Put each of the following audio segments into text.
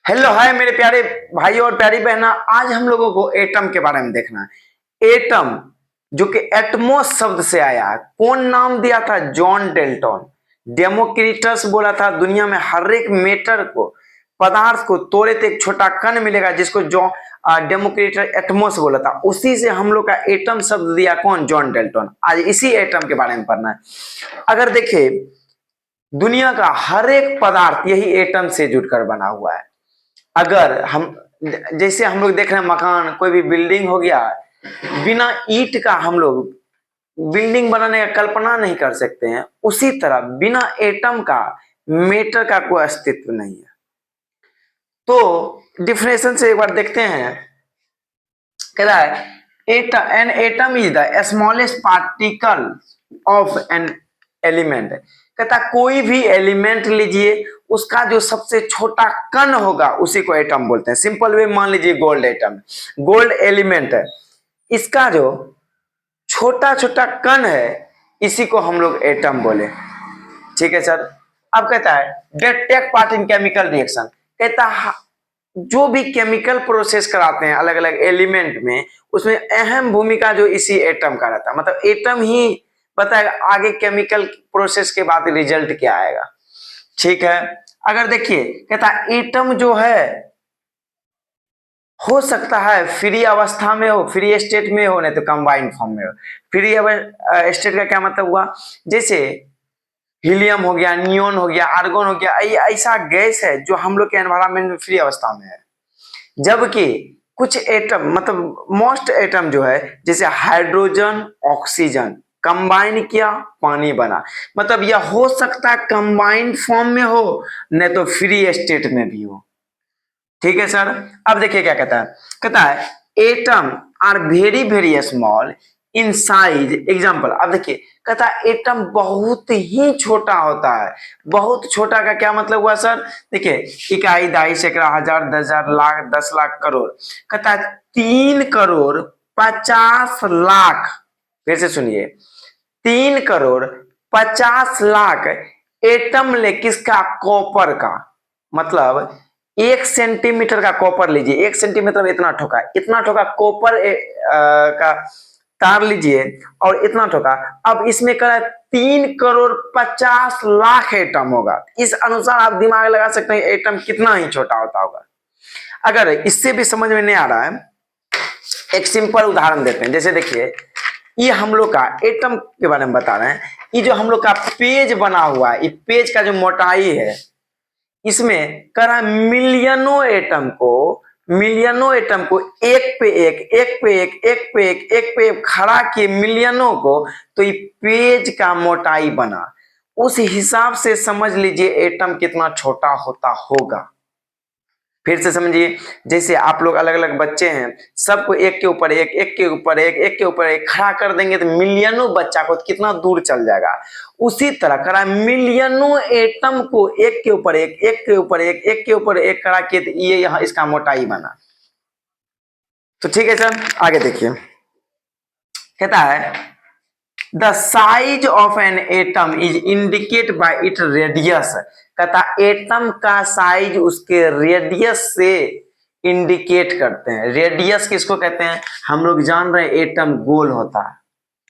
Hello hi मेरे प्यारे भाई और प्यारी बहना। आज हम लोगों को एटम के बारे में देखना है। एटम जो कि एटमोस शब्द से आया है। कौन नाम दिया था? John Dalton. डेमोक्रिटस बोला था दुनिया में हर एक मैटर को, पदार्थ को तोड़े तो एक छोटा कण मिलेगा, जिसको डेमोक्रिटस एटमोस बोला था। उसी से हम लोग का एटम शब्द दिया कौन? John Dalton. आज इसी एटम के बारे में पढ़ना है। अगर देखे दुनिया का हर एक पदार्थ यही एटम से जुड़कर बना हुआ है। अगर हम जैसे हम लोग देख रहे हैं मकान, कोई भी बिल्डिंग हो गया, बिना ईंट का हम लोग बिल्डिंग बनाने का कल्पना नहीं कर सकते हैं। उसी तरह बिना एटम का मैटर का कोई अस्तित्व नहीं है। तो डिफिनेशन से एक बार देखते हैं। कह रहा है an atom is the smallest particle of an element. कहता कोई भी एलिमेंट लीजिए, उसका जो सबसे छोटा कण होगा उसी को एटम बोलते हैं। सिंपल वे मान लीजिए गोल्ड एटम, गोल्ड एलिमेंट है, इसका जो छोटा छोटा कण है इसी को हम लोग एटम बोले। ठीक है सर। अब कहता है that take part in chemical reaction. कहता जो भी केमिकल प्रोसेस कराते हैं अलग अलग एलिमेंट में, उसमें अहम भूमिका जो इसी एटम का रहता है। मतलब एटम ही बताएगा आगे केमिकल प्रोसेस के बाद रिजल्ट क्या आएगा। ठीक है। अगर देखिए कहता एटम जो है हो सकता है फ्री अवस्था में हो, फ्री स्टेट में हो, नहीं तो कंबाइंड फॉर्म में हो। फ्री स्टेट का क्या मतलब हुआ? जैसे हीलियम हो गया, नियोन हो गया, आर्गोन हो गया, ऐसा गैस है जो हम लोग के एनवायरमेंट में फ्री अवस्था में है। जबकि कुछ एटम मतलब मोस्ट एटम जो है, जैसे हाइड्रोजन ऑक्सीजन कंबाइन किया, पानी बना। मतलब यह हो सकता है कंबाइंड फॉर्म में हो, नहीं तो फ्री स्टेट में भी हो। ठीक है सर। अब देखिए क्या कहता है। कहता है atom are very very small in size. Example, अब देखिए कहता है एटम बहुत ही छोटा होता है। बहुत छोटा का क्या मतलब हुआ सर? देखिए इकाई, दाई, सैकड़ा, हजार, 10,000, लाख, 10 लाख, करोड़। कहता है 3 करोड़ 50 लाख। फिर से सुनिए, 3 करोड़ 50 लाख एटम ले किसका? कॉपर का। मतलब 1 सेंटीमीटर का कॉपर लीजिए, 1 सेंटीमीटर में इतना ठोका कॉपर का तार लीजिए और इतना ठोका। अब इसमें कह रहा है 3 करोड़ 50 लाख एटम होगा। इस अनुसार आप दिमाग लगा सकते हैं एटम कितना ही छोटा होता होगा। अगर इससे भी समझ में नहीं आ रहा है, एक सिंपल उदाहरण देते हैं। जैसे देखिए ये हम लोग का एटम के बारे में बता रहे हैं। ये जो हम लोग का पेज बना हुआ है, ये पेज का जो मोटाई है, इसमें करा मिलियनों एटम को एक पे एक खड़ा किए मिलियनों को, तो ये पेज का मोटाई बना। उस हिसाब से समझ लीजिए एटम कितना छोटा होता होगा। फिर से समझिए, जैसे आप लोग अलग अलग बच्चे हैं, सबको एक के ऊपर एक, एक के ऊपर एक, एक के ऊपर एक खड़ा कर देंगे तो मिलियनों बच्चा को कितना दूर चल जाएगा। उसी तरह करा मिलियनों एटम को एक के ऊपर एक, एक के ऊपर एक, एक के ऊपर एक खड़ा किए तो ये यहाँ इसका मोटाई बना। तो ठीक है सर, आगे देखिए। कहता है the size of an atom is indicate bye it radius. कहता एटम का साइज उसके रेडियस से इंडिकेट करते हैं। रेडियस किसको कहते हैं? हम लोग जान रहे हैं एटम गोल होता है।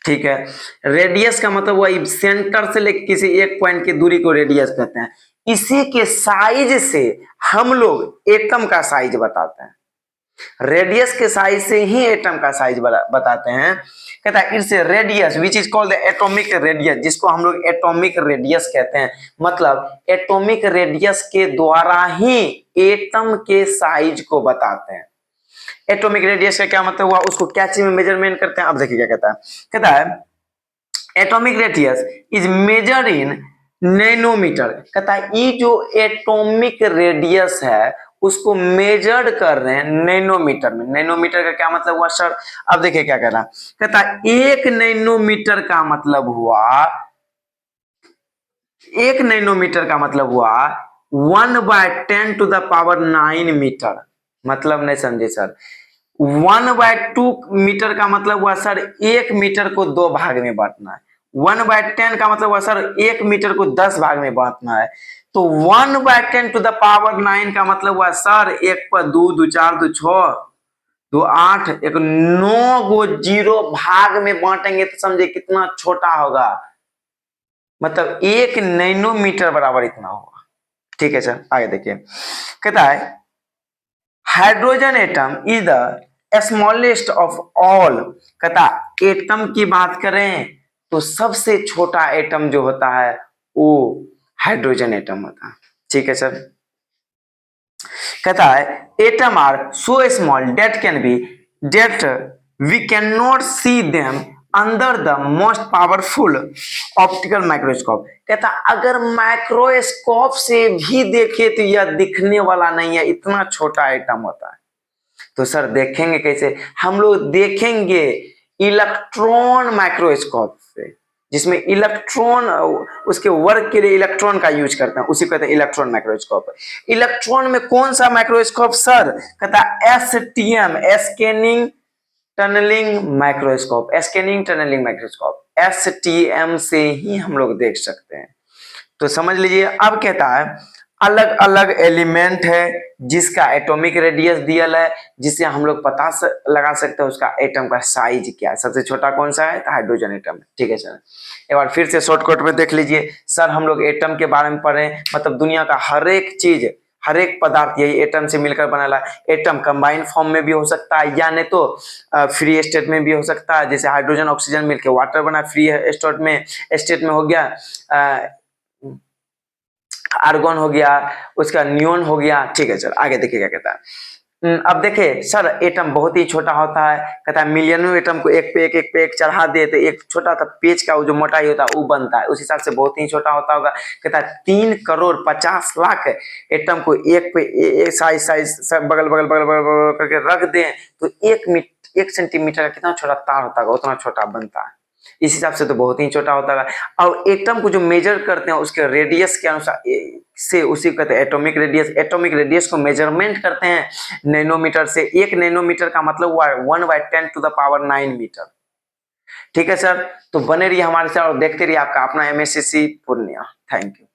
ठीक है। रेडियस का मतलब वही सेंटर से लेकर किसी एक पॉइंट की दूरी को रेडियस कहते हैं। इसी के साइज से हम लोग एटम का साइज बताते हैं। रेडियस के साइज से ही एटम का साइज बताते हैं। कहता है its radius which is called the atomic radius, जिसको हम लोग एटॉमिक रेडियस कहते हैं। मतलब एटॉमिक रेडियस के द्वारा ही एटम के साइज को बताते हैं। एटॉमिक रेडियस का क्या मतलब हुआ? उसको क्या चीज में मेजरमेंट करते हैं? अब देखिए क्या कहता है। कहता है atomic radius is measure in nanometre. कहता है ये जो एटॉमिक रेडियस है उसको मेजर कर रहे हैं नैनोमीटर में। नैनोमीटर का क्या मतलब हुआ सर? अब देखिए क्या कह रहा है। कहता है 1 नैनोमीटर का मतलब हुआ, 1 नैनोमीटर का मतलब हुआ 1/10⁹ मीटर। मतलब नहीं समझे सर। 1/2 मीटर का मतलब हुआ सर 1 मीटर को 2 भाग में बांटना है। 1/10 का मतलब हुआ सर 1 मीटर को 10 भाग में बांटना है, तो 1/10 टू द पावर 9 का मतलब हुआ सर 1 पर 2, 2 4, 2 6, 2 8, एक 9 गो जीरो भाग में बांटेंगे तो समझे कितना छोटा होगा, मतलब 1 नैनोमीटर बराबर इतना होगा। ठीक है सर, आगे देखिए, कहता है hydrogen atom is the smallest of all. कहता एटम की बात करें तो सबसे छोटा एटम जो होता है वो हाइड्रोजन एटम होता है। ठीक है सर, कहता है atom are so small that we can not see them under the most powerful optical microscope. कहता अगर माइक्रोस्कोप से भी देखे तो यह दिखने वाला नहीं है, इतना छोटा एटम होता है। तो सर देखेंगे कैसे? हम लोग देखेंगे इलेक्ट्रॉन माइक्रोस्कोप से, जिसमें इलेक्ट्रॉन उसके वर्क के लिए इलेक्ट्रॉन का यूज करते हैं, उसी को कहते हैं इलेक्ट्रॉन माइक्रोस्कोप। इलेक्ट्रॉन में कौन सा माइक्रोस्कोप सर? कहता STM, scanning tunnelling microscope, scanning tunnelling microscope, STM से ही हम लोग देख सकते हैं। तो समझ लीजिए, अब कहता है अलग अलग एलिमेंट है जिसका एटॉमिक रेडियस दिया है, जिससे हम लोग पता लगा सकते हैं उसका एटम का साइज क्या है। सबसे छोटा कौन सा है? तो हाइड्रोजन एटम है। ठीक है सर, एक बार फिर से शॉर्टकट में देख लीजिए सर, हम लोग एटम के बारे में पढ़े, मतलब दुनिया का हर एक चीज, हर एक पदार्थ यही एटम से मिलकर बना है। एटम कंबाइंड फॉर्म में भी हो सकता है या नहीं तो फ्री स्टेट में भी हो सकता है, जैसे हाइड्रोजन ऑक्सीजन मिलकर वाटर बना, फ्री स्टेट में हो गया, आर्गन हो गया, उसका न्यून हो गया। ठीक है सर, आगे देखिए क्या कहता है। अब देखिए सर, एटम बहुत ही छोटा होता है। कहता है मिलियनों एटम को एक पे एक चढ़ा दे तो एक छोटा सा पेज का जो मोटाई होता है वो बनता है, उस हिसाब से बहुत ही छोटा होता होगा। कहता है 3,50,00,000 एटम को एक पे एक साइज सब बगल करके रख दें तो 1 सेंटीमीटर का कितना छोटा तार होता है, उतना छोटा बनता है। इस हिसाब से तो बहुत ही छोटा होता है। और एटम को जो मेजर करते हैं उसके रेडियस के अनुसार से, उसी कहते हैं एटॉमिक रेडियस। एटॉमिक रेडियस को मेजरमेंट करते हैं नैनोमीटर से। 1 नैनोमीटर का मतलब हुआ 1/10 टू द पावर 9 मीटर। ठीक है सर, तो बने रहिए हमारे साथ और देखते रहिए आपका अपना MSCC पूर्णिया। Thank you.